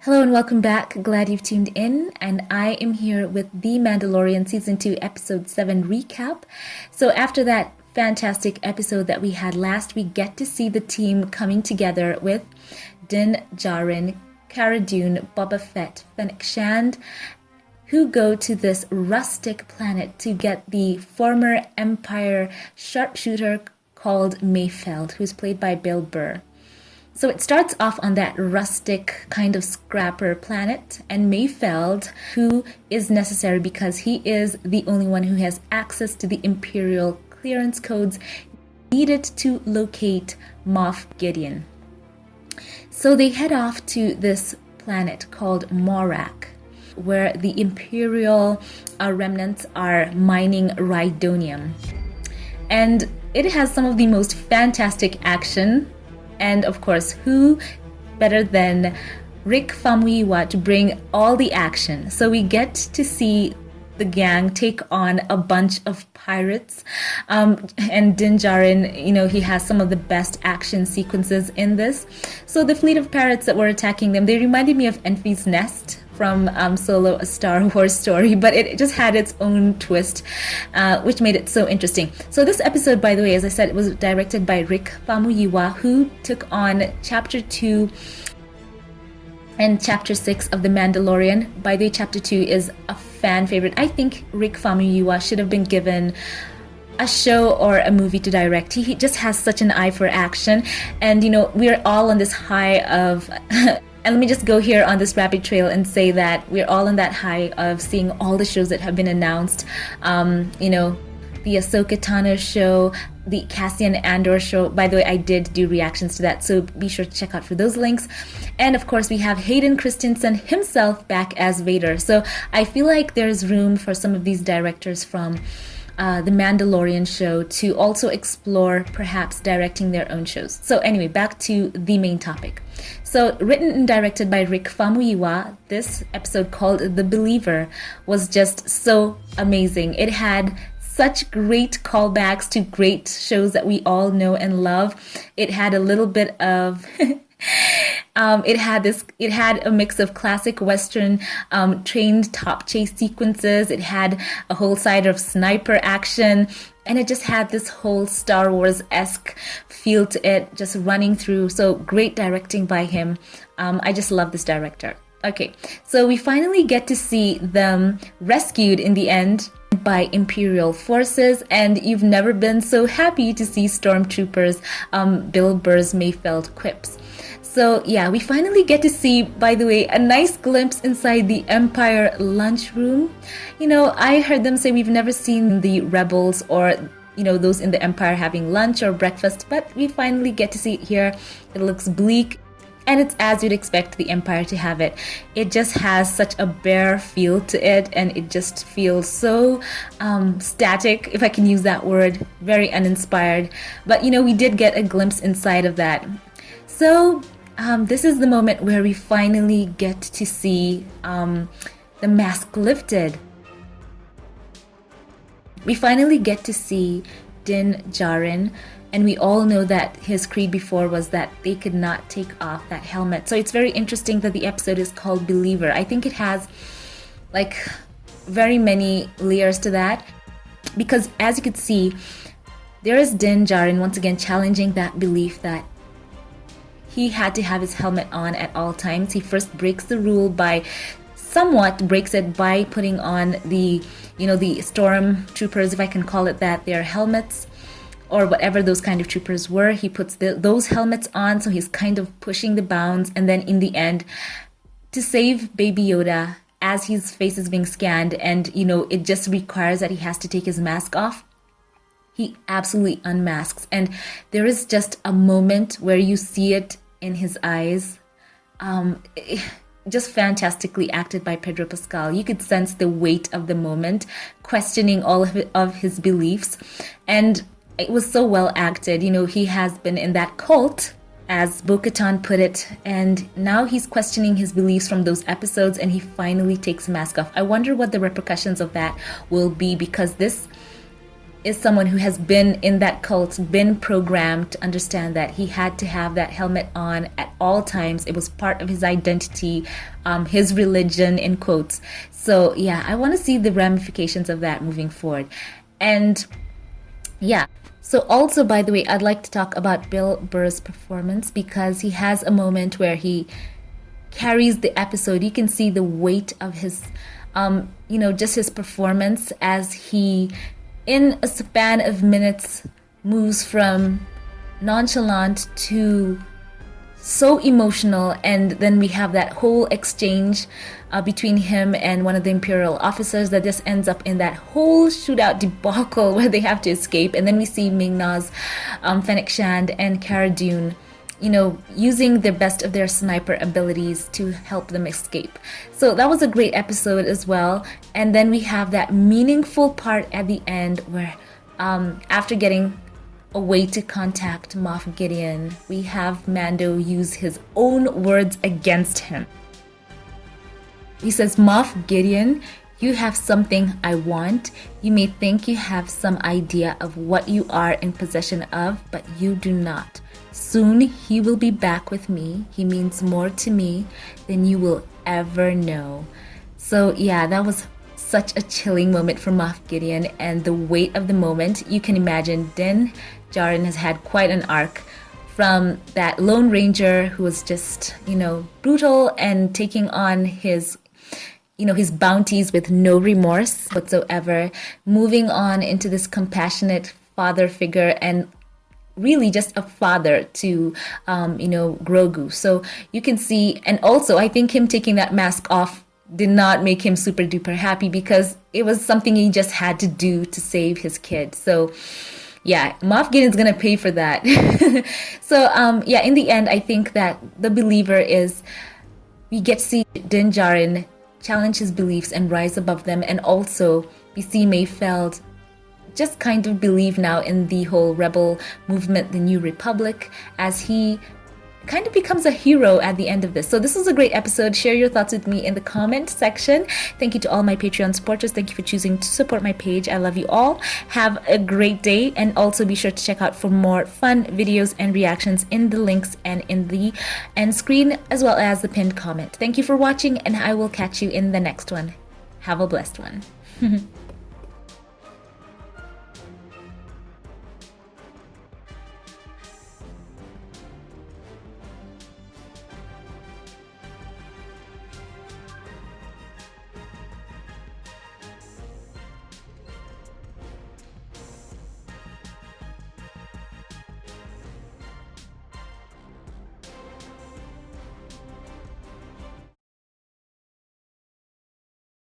Hello and welcome back. Glad you've tuned in. And I am here with The Mandalorian Season 2, Episode 7 recap. So after that fantastic episode that we had last, we get to see the team coming together with Din Jarin, Cara Dune, Boba Fett, Fennec Shand, who go to this rustic planet to get the former Empire sharpshooter called Mayfeld, who's played by Bill Burr. So it starts off on that rustic kind of scrapper planet, and Mayfeld, who is necessary because he is the only one who has access to the Imperial clearance codes needed to locate Moff Gideon. So they head off to this planet called Morak, where the Imperial remnants are mining rhydonium. And it has some of the most fantastic action. And of course, who better than Rick Famuyiwa to bring all the action? So we get to see the gang take on a bunch of pirates. And Din Djarin, he has some of the best action sequences in this. So the fleet of pirates that were attacking them, they reminded me of Enfy's Nest from Solo, A Star Wars Story, but it just had its own twist, which made it so interesting. So this episode, by the way, as I said, it was directed by Rick Famuyiwa, who took on Chapter 2 and Chapter 6 of The Mandalorian. By the way, Chapter 2 is a fan favorite. I think Rick Famuyiwa should have been given a show or a movie to direct. He just has such an eye for action. And, we're all on this high of... And let me just go here on this rapid trail and say that we're all on that high of seeing all the shows that have been announced. The Ahsoka Tano show, the Cassian Andor show. By the way, I did do reactions to that, so be sure to check out for those links. And of course, we have Hayden Christensen himself back as Vader. So I feel like there's room for some of these directors from the Mandalorian show to also explore perhaps directing their own shows. So anyway, back to the main topic. So written and directed by Rick Famuyiwa, this episode called The Believer was just so amazing. It had such great callbacks to great shows that we all know and love. It had a little bit of... It had a mix of classic Western trained top chase sequences. It had a whole side of sniper action, and it just had this whole Star Wars-esque feel to it, just running through. So great directing by him. I just love this director. Okay, so we finally get to see them rescued in the end by Imperial forces, and you've never been so happy to see stormtroopers, Bill Burr's Mayfeld quips. So yeah, we finally get to see, by the way, a nice glimpse inside the Empire lunchroom. I heard them say we've never seen the rebels or, those in the Empire having lunch or breakfast, but we finally get to see it here. It looks bleak, and it's as you'd expect the Empire to have it. It just has such a bare feel to it, and it just feels so static, if I can use that word, very uninspired. But, we did get a glimpse inside of that. So... this is the moment where we finally get to see the mask lifted. We finally get to see Din Djarin, and we all know that his creed before was that they could not take off that helmet. So it's very interesting that the episode is called Believer. I think it has very many layers to that, because as you could see, there is Din Djarin once again challenging that belief that he had to have his helmet on at all times. He first breaks the rule somewhat breaks it by putting on the stormtroopers, if I can call it that, their helmets, or whatever those kind of troopers were. He puts those helmets on, so he's kind of pushing the bounds. And then in the end, to save Baby Yoda, as his face is being scanned, and it just requires that he has to take his mask off, he absolutely unmasks. And there is just a moment where you see it in his eyes, just fantastically acted by Pedro Pascal. You could sense the weight of the moment, questioning all of his beliefs, and it was so well acted. He has been in that cult, as Bo-Katan put it, and now he's questioning his beliefs from those episodes, and he finally takes the mask off. I wonder what the repercussions of that will be, because this is someone who has been in that cult, been programmed to understand that he had to have that helmet on at all times. It was part of his identity, his religion, in quotes. So yeah, I want to see the ramifications of that moving forward. And yeah. So also, by the way, I'd like to talk about Bill Burr's performance, because he has a moment where he carries the episode. You can see the weight of his, just his performance as he, in a span of minutes, moves from nonchalant to so emotional. And then we have that whole exchange between him and one of the Imperial officers that just ends up in that whole shootout debacle where they have to escape. And then we see Ming-Na's Fennec Shand and Cara Dune, using the best of their sniper abilities to help them escape. So that was a great episode as well. And then we have that meaningful part at the end where after getting a way to contact Moff Gideon, we have Mando use his own words against him. He says, "Moff Gideon, you have something I want. You may think you have some idea of what you are in possession of, but you do not. Soon he will be back with me. He means more to me than you will ever know." So yeah, that was such a chilling moment for Moff Gideon, and the weight of the moment, you can imagine Din Djarin has had quite an arc from that Lone Ranger who was just, brutal and taking on his bounties with no remorse whatsoever, moving on into this compassionate father figure and really just a father to, Grogu. So you can see, and also I think him taking that mask off did not make him super duper happy, because it was something he just had to do to save his kid. So yeah, Moff Gideon's gonna pay for that. So in the end, I think that the believer is, we get to see Din Djarin challenge his beliefs and rise above them, and also we see Mayfeld just kind of believe now in the whole rebel movement, the New Republic, as he kind of becomes a hero at the end of this. So this was a great episode. Share your thoughts with me in the comment section. Thank you to all my Patreon supporters. Thank you for choosing to support my page. I love you all. Have a great day, and also be sure to check out for more fun videos and reactions in the links and in the end screen, as well as the pinned comment. Thank you for watching, and I will catch you in the next one. Have a blessed one.